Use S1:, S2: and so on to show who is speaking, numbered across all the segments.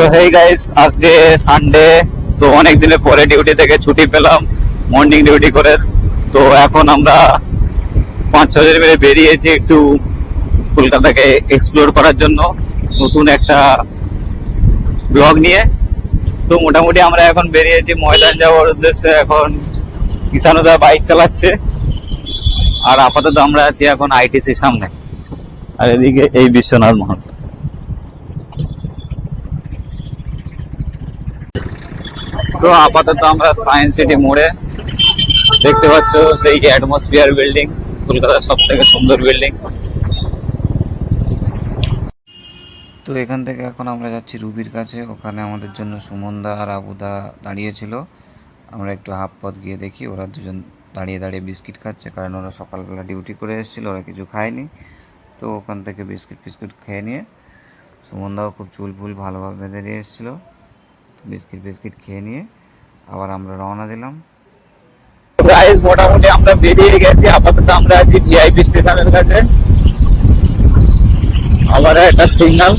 S1: তো hey guys, আজকে Sunday, তো অনেক দিনের পরে ডিউটি থেকে ছুটি পেলাম, মর্নিং ডিউটি করে। তো এখন আমরা 5-6 জন মিলে বেরিয়েছি একটু কলকাতাকে এক্সপ্লোর করার জন্য নতুন একটা ব্লগ নিয়ে। তো মোটামুটি আমরা এখন বেরিয়েছি ময়দান যাওয়ার উদ্দেশ্যে। এখন কিষানুদা বাইক চালাচ্ছে, আর আপাতত আমরা আছি এখন আইটিসির সামনে, আর এদিকে এই বিশ্বনাথ মহল। তো আপাতত আমরা সায়েন্স সিটি মোড়ে, দেখতে পাচ্ছ সেই অ্যাটমসফিয়ার বিল্ডিং, কলকাতার সব থেকে সুন্দর বিল্ডিং। তো এখান থেকে এখন আমরা যাচ্ছি রুবির কাছে, ওখানে আমাদের জন্য সুমনদা আর আবুদা দাঁড়িয়েছিল। আমরা একটু হাফ পথ গিয়ে দেখি ওরা দুজন দাঁড়িয়ে দাঁড়িয়ে বিস্কিট খাচ্ছে, কারণ ওরা সকালবেলা ডিউটি করে এসেছিলো, ওরা কিছু খায়নি। তো ওখান থেকে বিস্কিট খেয়ে নিয়ে, সুমনদাও খুব চুল ফুল ভালোভাবে বেঁধে দিয়ে এসেছিলো, বিস্কিট খেয়ে নিয়ে আবার আমরা রওনা দিলাম। গাইস, মোটামুটি আমরা বেরিয়ে গেছি, আপাতত আমরা আছি ভিআইপি স্টেশনের কাছে। আবার একটা সিগন্যাল,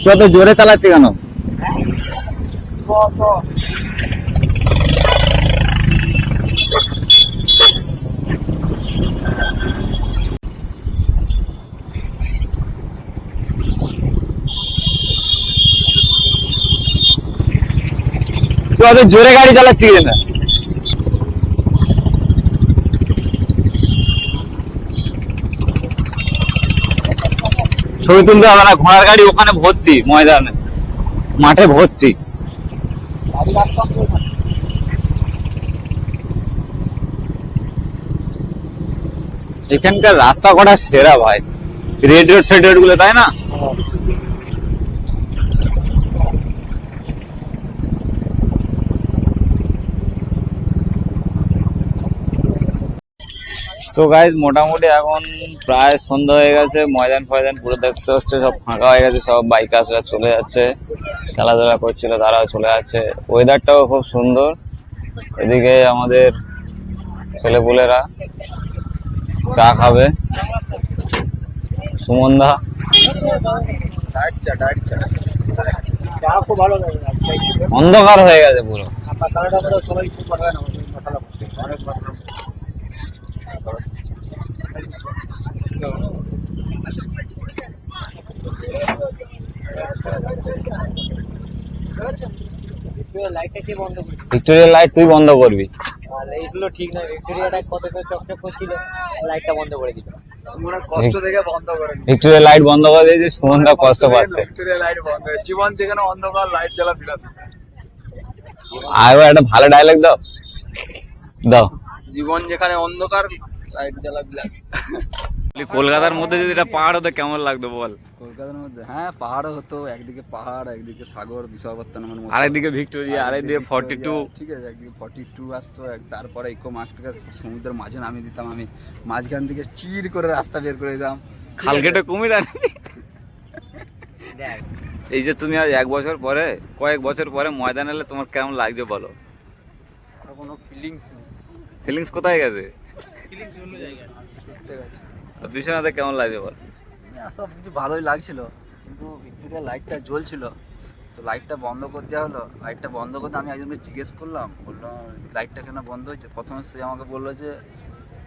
S1: কত জোরে চালাচ্ছে কেন? কত জোরে গাড়ি চালাচ্ছি না? ছবি তুলতে হবে না, ঘোড়ার গাড়ি ওখানে ভর্তি, ময়দানে মাঠে ভর্তি। এখানকার রাস্তা কটা সেরা ভাই, রেড রোড গুলো, তাই না? তো গাইজ, মোটামুটি এখন প্রায় সন্ধ্যা হয়ে গেছে, ময়দান ফয়দান পুরো দেখতে হচ্ছে সব ফাঁকা হয়ে গেছে, সব বাইক আসলে চলে যাচ্ছে, খেলাধুলা করছিল তারাও চলে যাচ্ছে। ওয়েদারটাও খুব সুন্দর, এদিকে আমাদের ছেলেপুলেরা চা খাবে, সুমনদা অন্ধকার হয়ে গেছে পুরো। ভিক্টোরিয়া লাইট তুই বন্ধ করবি,
S2: এইগুলো ঠিক নয়। ভিক্টোরিয়া লাইট কত করে চকচক করছিল, লাইটটা বন্ধ করে দিল।
S3: সুমনের কষ্ট দেখে বন্ধ করে দিল।
S1: ভিক্টোরিয়া লাইট বন্ধ করে দিয়েছে, সুমনদা কষ্ট পাচ্ছে।
S3: ভিক্টোরিয়া লাইট বন্ধ, জীবন যেখানে অন্ধকার লাইট জ্বালা বিলাস।
S1: আরো একটা ভালো ডায়লগ দাও দাও।
S3: জীবন যেখানে অন্ধকার লাইট জ্বালা বিলাস।
S1: কলকাতার মধ্যে যদি এটা পাহাড় হতো কেমন লাগতো বল?
S3: কলকাতার মধ্যে হ্যাঁ পাহাড় হতো, একদিকে পাহাড়, একদিকে সাগর, বিশাখাপত্তনমের মতো,
S1: আরেকদিকে ভিক্টোরিয়া, আরেকদিকে 42।
S3: ঠিক আছে, একদিকে 42 আসতো, তারপরে ইকো মাস্টার সমুদ্রের মাঝে নামিয়ে দিতাম আমি, মাঝখান থেকে চির করে রাস্তা বের করে দিতাম,
S1: খালকেটে কুমির আনি। এই যে তুমি আজ কয়েক বছর পরে ময়দান এলে তোমার কেমন লাগছে বলো?
S3: আর কোনো ফিলিংস নেই।
S1: ফিলিংস কোথায় গেছে?
S3: ফিলিংস অন্য জায়গায় ঘুরতে গেছে।
S1: বিশ্বনাথে কেমন লাগছে বল?
S3: সব কিছু ভালোই লাগছিল, কিন্তু ভিক্টোরিয়া লাইটটা জ্বলছিল, তো লাইটটা বন্ধ করে দেওয়া হলো। লাইটটা বন্ধ করতে আমি একজনকে জিজ্ঞেস করলাম, বললাম লাইটটা কেন বন্ধ হয়েছে? প্রথমে সে আমাকে বললো যে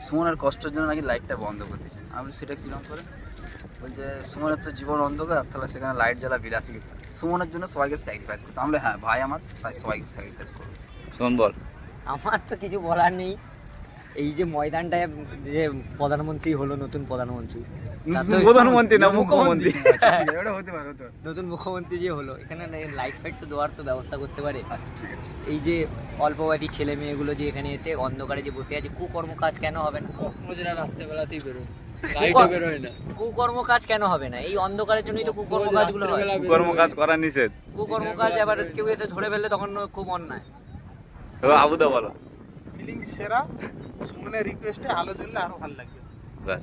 S3: সুমনের কষ্টের জন্য নাকি লাইটটা বন্ধ করে দিয়েছে। আমি সেটা কিরকম করে? বলছে সুমনের তো জীবন অন্ধকার, তাহলে সেখানে লাইট জ্বালা বিলাসী, সুমনের জন্য সবাইকে স্যাক্রিফাইস করতে। আমরা হ্যাঁ ভাই আমার, তাই সবাইকে স্যাক্রিফাইস করবো।
S1: শোন বল।
S2: আমার তো কিছু বলার নেই। এই যে ময়দানটায় যে প্রধানমন্ত্রী হলো, নতুন প্রধানমন্ত্রী
S1: না মুখ্যমন্ত্রী,
S2: নতুন মুখ্যমন্ত্রী যে হলো, এখানে লাইট ফাইট তো দেওয়ার তো ব্যবস্থা করতে পারে।
S3: আচ্ছা ঠিক আছে।
S2: এই যে অল্প বয়সী ছেলে মেয়েগুলো যে এখানে এসে অন্ধকারে যে বসে আছে, কুকর্ম কাজ কেন হবে না?
S3: রাত্রেবেলাতেই বেরোয়,
S2: বেরোয় না, কুকর্ম কাজ কেন হবে না? এই অন্ধকারের জন্যই তো কুকর্ম কাজগুলো হয়।
S1: কর্ম কাজ করা নিষেধ।
S2: কুকর্ম কাজ আবার কেউ এসে ধরে ফেললে তখন খুব অন্যায়।
S1: এবার আবুদা বলো।
S4: ফিলিংস সেরা, সুমনের রিকোয়েস্টে আলো জ্বললে আরো ভালো লাগবে।
S1: ব্যাস।